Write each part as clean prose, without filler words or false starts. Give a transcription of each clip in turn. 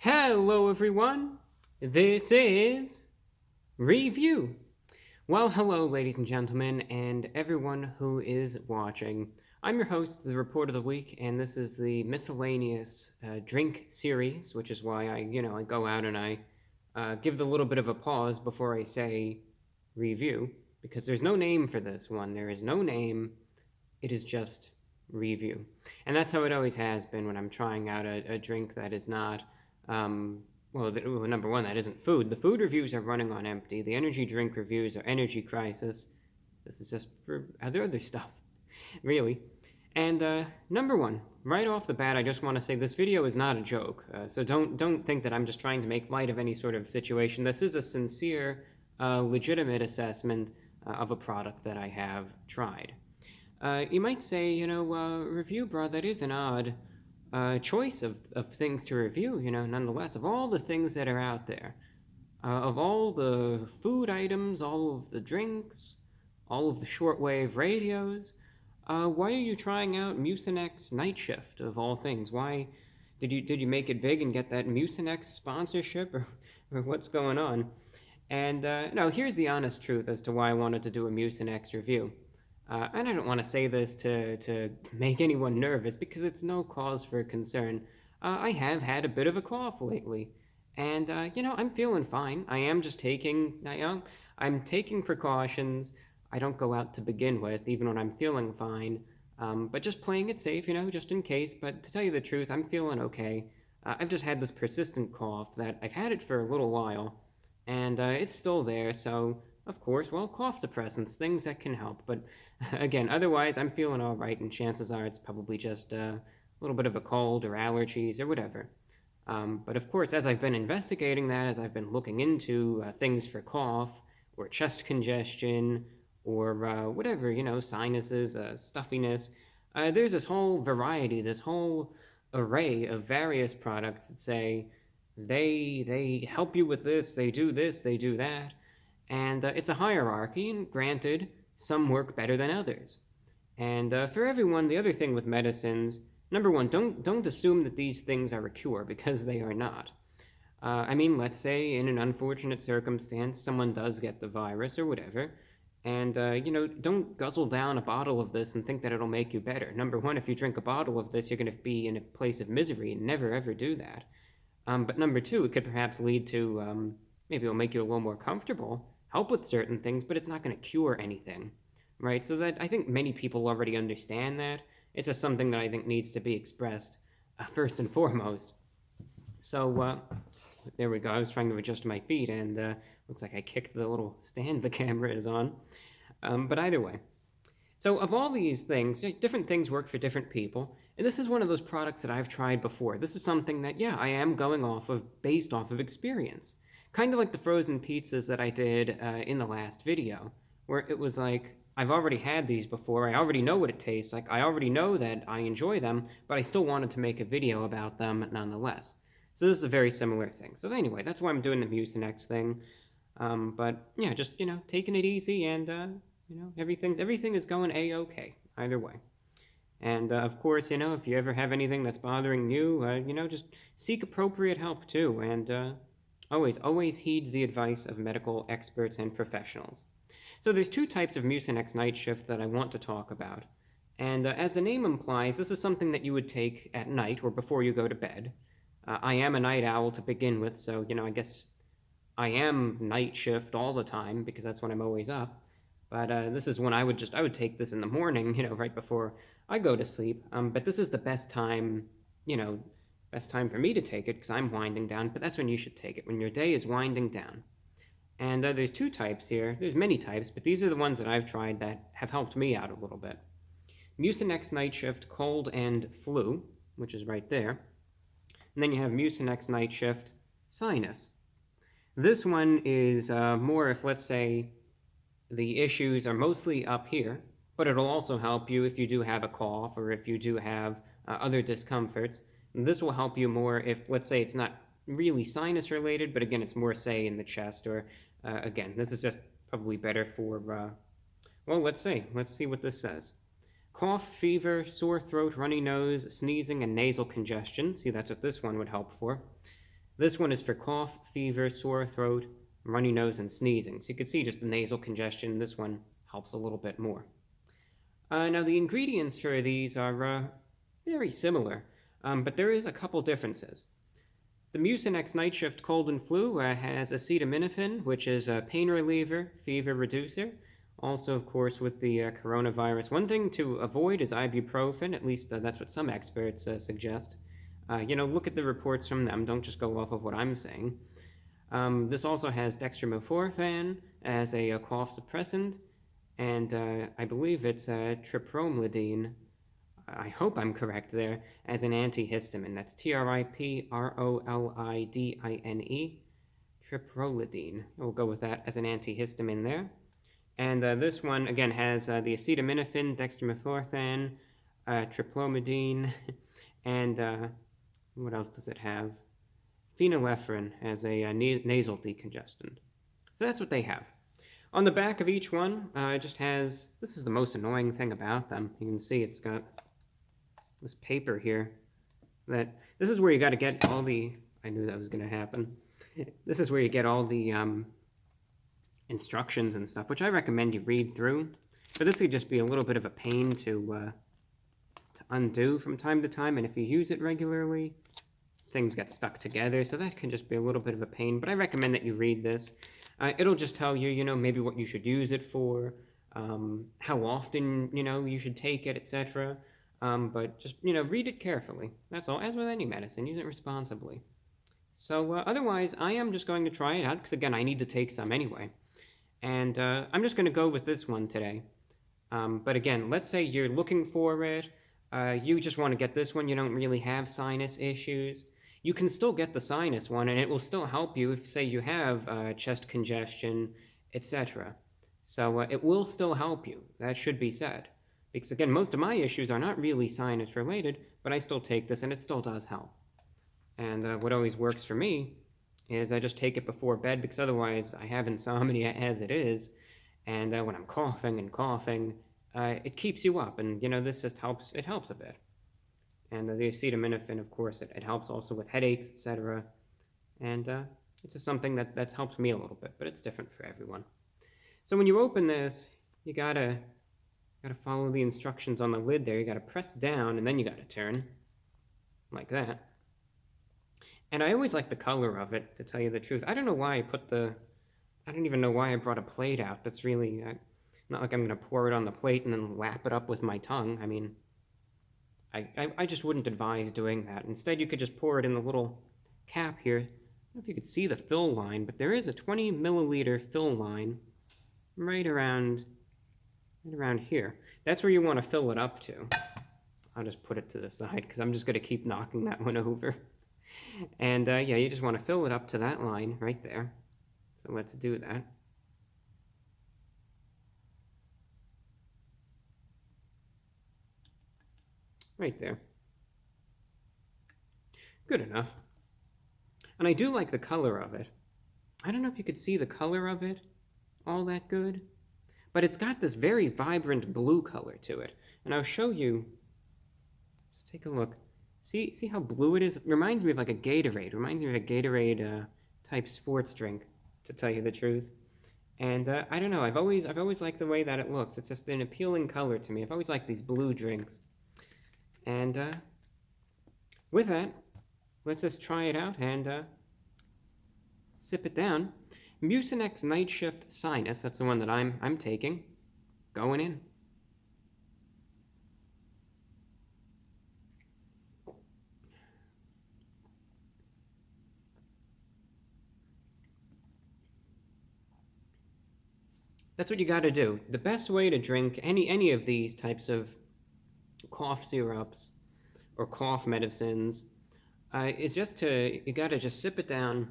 Hello everyone, this is Review. Well, hello ladies and gentlemen, and everyone who is watching. I'm your host, the Report of the Week, and this is the miscellaneous drink series, which is why I go out and I give the little bit of a pause before I say review, because there's no name for this one. There is no name, it is just review. And that's how it always has been when I'm trying out a drink that is not number one, that isn't food. The food reviews are running on empty. The energy drink reviews are energy crisis. This is just for other stuff, really. And number one, right off the bat, I just want to say this video is not a joke. So don't think that I'm just trying to make light of any sort of situation. This is a sincere, legitimate assessment of a product that I have tried. You might say, review, bro, that is an odd choice of things to review, nonetheless, of all the things that are out there, of all the food items, all of the drinks, all of the shortwave radios, why are you trying out Mucinex NightShift, of all things? Why did you make it big and get that Mucinex sponsorship, or what's going on? And no, here's the honest truth as to why I wanted to do a Mucinex review. And I don't want to say this to make anyone nervous, because it's no cause for concern. I have had a bit of a cough lately, and I'm feeling fine. I am just I'm taking precautions. I don't go out to begin with, even when I'm feeling fine. But just playing it safe, just in case. But to tell you the truth, I'm feeling okay. I've just had this persistent cough that I've had it for a little while, and it's still there. So of course, cough suppressants, things that can help. But again, otherwise, I'm feeling all right, and chances are it's probably just a little bit of a cold or allergies or whatever. But of course, as I've been investigating that, as I've been looking into things for cough or chest congestion or whatever, sinuses, stuffiness, there's this whole variety, this whole array of various products that say they help you with this, they do that. And it's a hierarchy, and granted, some work better than others. And for everyone, the other thing with medicines, number one, don't assume that these things are a cure, because they are not. Let's say in an unfortunate circumstance, someone does get the virus or whatever, and don't guzzle down a bottle of this and think that it'll make you better. Number one, if you drink a bottle of this, you're going to be in a place of misery, and never ever do that. But number two, it could perhaps lead to maybe it'll make you a little more comfortable, help with certain things, but it's not going to cure anything, right? So that I think many people already understand that. It's just something that I think needs to be expressed first and foremost. So there we go. I was trying to adjust my feet, and looks like I kicked the little stand the camera is on. But either way. So of all these things, different things work for different people. And this is one of those products that I've tried before. This is something that, I am going based off of experience. Kind of like the frozen pizzas that I did in the last video, where it was like, I've already had these before, I already know what it tastes like, I already know that I enjoy them, but I still wanted to make a video about them nonetheless. So this is a very similar thing. So anyway, that's why I'm doing the Mucinex thing. But yeah, just, taking it easy, and, everything is going A-okay, either way. And of course, if you ever have anything that's bothering you, just seek appropriate help too, and always heed the advice of medical experts and professionals. So there's two types of Mucinex NightShift that I want to talk about. And as the name implies, this is something that you would take at night or before you go to bed. I am a night owl to begin with, so, I guess I am night shift all the time, because that's when I'm always up. But this is when I would take this in the morning, right before I go to sleep. But this is the best time, best time for me to take it, because I'm winding down, but that's when you should take it, when your day is winding down. And there's two types here. There's many types, but these are the ones that I've tried that have helped me out a little bit. Mucinex NightShift Cold and Flu, which is right there. And then you have Mucinex NightShift Sinus. This one is more if, let's say, the issues are mostly up here, but it'll also help you if you do have a cough or if you do have other discomforts. And this will help you more if, let's say, it's not really sinus related, but again, it's more, say, in the chest, or again, this is just probably better for, let's see what this says. Cough, fever, sore throat, runny nose, sneezing, and nasal congestion. See, that's what this one would help for. This one is for cough, fever, sore throat, runny nose, and sneezing. So you can see just the nasal congestion. This one helps a little bit more. Now the ingredients for these are very similar, but there is a couple differences. The Mucinex NightShift Cold and Flu has acetaminophen, which is a pain reliever, fever reducer. Also, of course, with the coronavirus, one thing to avoid is ibuprofen. At least that's what some experts suggest. Look at the reports from them. Don't just go off of what I'm saying. This also has dextromethorphan as a cough suppressant, and I believe it's tripromlidine. I hope I'm correct there, as an antihistamine. That's triprolidine, triprolidine. We'll go with that as an antihistamine there. And this one, again, has the acetaminophen, dextromethorphan, tripromidine, and what else does it have? Phenylephrine as a nasal decongestant. So that's what they have. On the back of each one, it just has, this is the most annoying thing about them. You can see it's got this paper here this is where you got to get all the, I knew that was going to happen. This is where you get all the instructions and stuff, which I recommend you read through. But this could just be a little bit of a pain to undo from time to time, and if you use it regularly, things get stuck together, so that can just be a little bit of a pain. But I recommend that you read this. It'll just tell you, maybe what you should use it for, how often, you should take it, etc. But just, read it carefully. That's all. As with any medicine, use it responsibly. So otherwise, I am just going to try it out, because again, I need to take some anyway. And I'm just going to go with this one today. But again, let's say you're looking for it. You just want to get this one. You don't really have sinus issues. You can still get the sinus one, and it will still help you if, say, you have chest congestion, etc. So it will still help you. That should be said. Because, again, most of my issues are not really sinus-related, but I still take this, and it still does help. And what always works for me is I just take it before bed, because otherwise I have insomnia as it is, and when I'm coughing and coughing, it keeps you up, and, this just helps, it helps a bit. And the acetaminophen, of course, it helps also with headaches, etc. And it's just something that's helped me a little bit, but it's different for everyone. So when you open this, you gotta follow the instructions on the lid there. You gotta press down, and then you gotta turn, like that. And I always like the color of it, to tell you the truth. I don't know why I don't even know why I brought a plate out. That's really, not like I'm gonna pour it on the plate and then lap it up with my tongue. I mean, I just wouldn't advise doing that. Instead, you could just pour it in the little cap here. I don't know if you could see the fill line, but there is a 20 milliliter fill line right around here. That's where you want to fill it up to. I'll just put it to the side because I'm just going to keep knocking that one over. And yeah, you just want to fill it up to that line right there. So let's do that. Right there. Good enough. And I do like the color of it. I don't know if you could see the color of it all that good, but it's got this very vibrant blue color to it. And I'll show you, just take a look. See how blue it is? It reminds me of like a Gatorade. It reminds me of a Gatorade type sports drink, to tell you the truth. And I don't know, I've always liked the way that it looks. It's just an appealing color to me. I've always liked these blue drinks. And with that, let's just try it out and sip it down. Mucinex NightShift Sinus, that's the one that I'm taking. Going in. That's what you got to do. The best way to drink any of these types of cough syrups or cough medicines is you got to just sip it down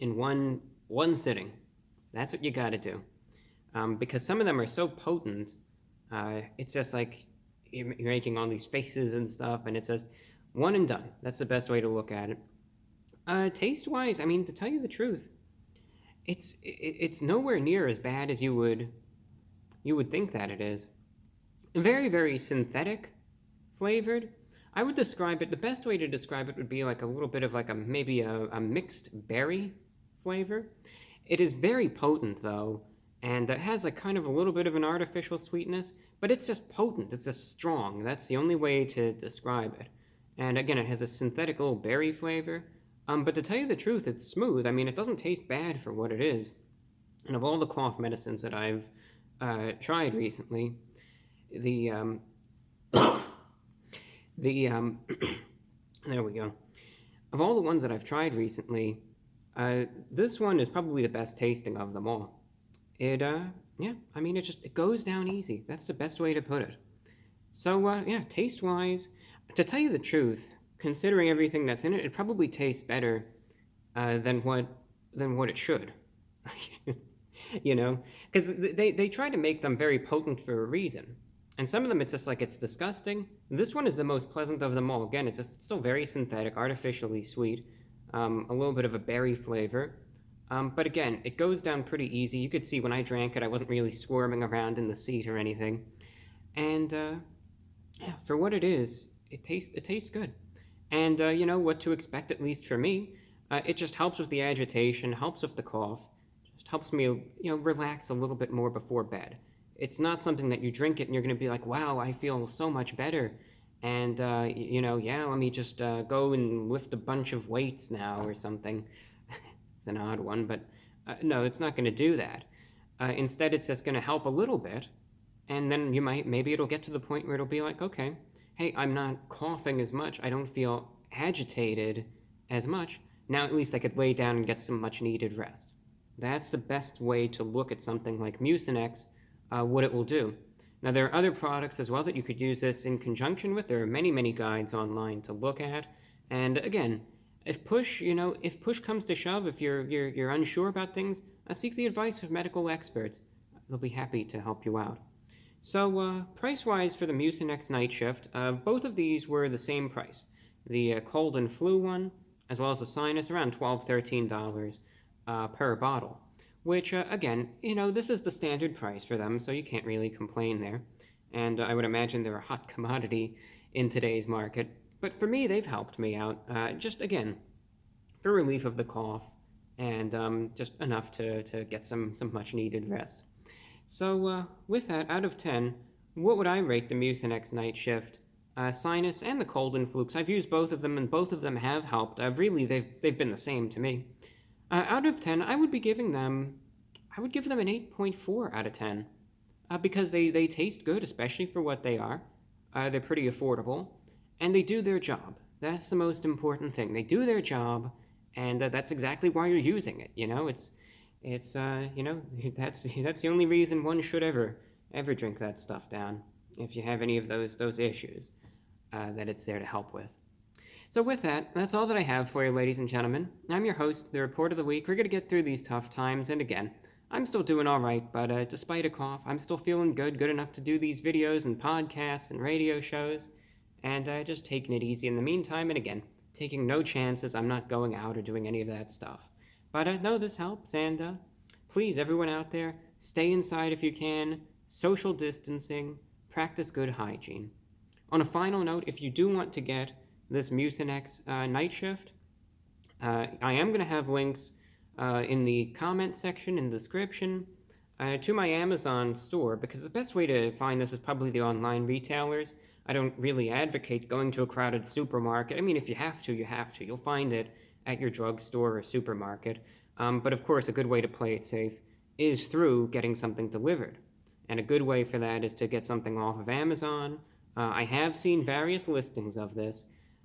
in one sitting. That's what you got to do, because some of them are so potent. It's just like you're making all these faces and stuff, and it's just one and done. That's the best way to look at it. Taste wise, I mean, to tell you the truth, it's nowhere near as bad as you would think that it is. Very, very synthetic flavored. I would describe it, the best way to describe it would be like a little bit of like maybe a mixed berry flavor. It is very potent though, and it has like kind of a little bit of an artificial sweetness, but it's just potent, it's just strong. That's the only way to describe it. And again, it has a synthetic little berry flavor. But to tell you the truth, it's smooth. I mean, it doesn't taste bad for what it is. And of all the cough medicines that I've tried recently, the the there we go. Of all the ones that I've tried recently, this one is probably the best tasting of them all. Yeah, I mean, it goes down easy. That's the best way to put it. So, yeah, taste-wise, to tell you the truth, considering everything that's in it, it probably tastes better than what it should. You know, because they try to make them very potent for a reason. And some of them, it's just like, it's disgusting. This one is the most pleasant of them all. Again, it's still very synthetic, artificially sweet, a little bit of a berry flavor. But again, it goes down pretty easy. You could see when I drank it, I wasn't really squirming around in the seat or anything. And yeah, for what it is, it tastes good. And you know what to expect, at least for me. It just helps with the agitation, helps with the cough, just helps me, relax a little bit more before bed. It's not something that you drink it and you're going to be like, wow, I feel so much better. And, yeah, let me just go and lift a bunch of weights now or something. It's an odd one, but no, it's not going to do that. Instead, it's just going to help a little bit. And then maybe it'll get to the point where it'll be like, okay, hey, I'm not coughing as much. I don't feel agitated as much. Now at least I could lay down and get some much needed rest. That's the best way to look at something like Mucinex, what it will do. Now there are other products as well that you could use this in conjunction with. There are many, many guides online to look at. And again, if push comes to shove, if you're unsure about things, seek the advice of medical experts. They'll be happy to help you out. So price-wise for the Mucinex NightShift, both of these were the same price. The cold and flu one, as well as the Sinus, around $12, $13 per bottle. Which, again, this is the standard price for them, so you can't really complain there. And I would imagine they're a hot commodity in today's market. But for me, they've helped me out, just, again, for relief of the cough, and just enough to get some much-needed rest. So with that, out of 10, what would I rate the Mucinex NightShift, Sinus, and the cold and flu? I've used both of them, and both of them have helped. Really, they've been the same to me. Out of 10, I would give them an 8.4 out of 10, because they taste good, especially for what they are. They're pretty affordable, and they do their job. That's the most important thing. They do their job, and that's exactly why you're using it. It's that's the only reason one should ever drink that stuff down, if you have any of those issues that it's there to help with. So with that, that's all that I have for you, ladies and gentlemen. I'm your host, the Report of the Week. We're going to get through these tough times, and again, I'm still doing all right, but despite a cough, I'm still feeling good enough to do these videos and podcasts and radio shows, and just taking it easy in the meantime, and again, taking no chances. I'm not going out or doing any of that stuff. But no, this helps, and please, everyone out there, stay inside if you can, social distancing, practice good hygiene. On a final note, if you do want to get this Mucinex NightShift, I am going to have links in the comment section in the description to my Amazon store, because the best way to find this is probably the online retailers. I don't really advocate going to a crowded supermarket. I mean, if you have to, you have to. You'll find it at your drugstore or supermarket. But of course, a good way to play it safe is through getting something delivered. And a good way for that is to get something off of Amazon. I have seen various listings of this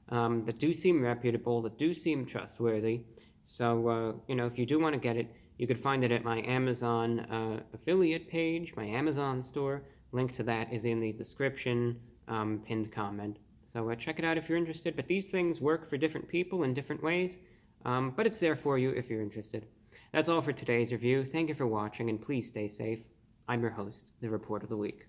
that do seem reputable, that do seem trustworthy. So, if you do want to get it, you could find it at my Amazon affiliate page, my Amazon store. Link to that is in the description, pinned comment. So check it out if you're interested. But these things work for different people in different ways. But it's there for you if you're interested. That's all for today's review. Thank you for watching, and please stay safe. I'm your host, the Report of the Week.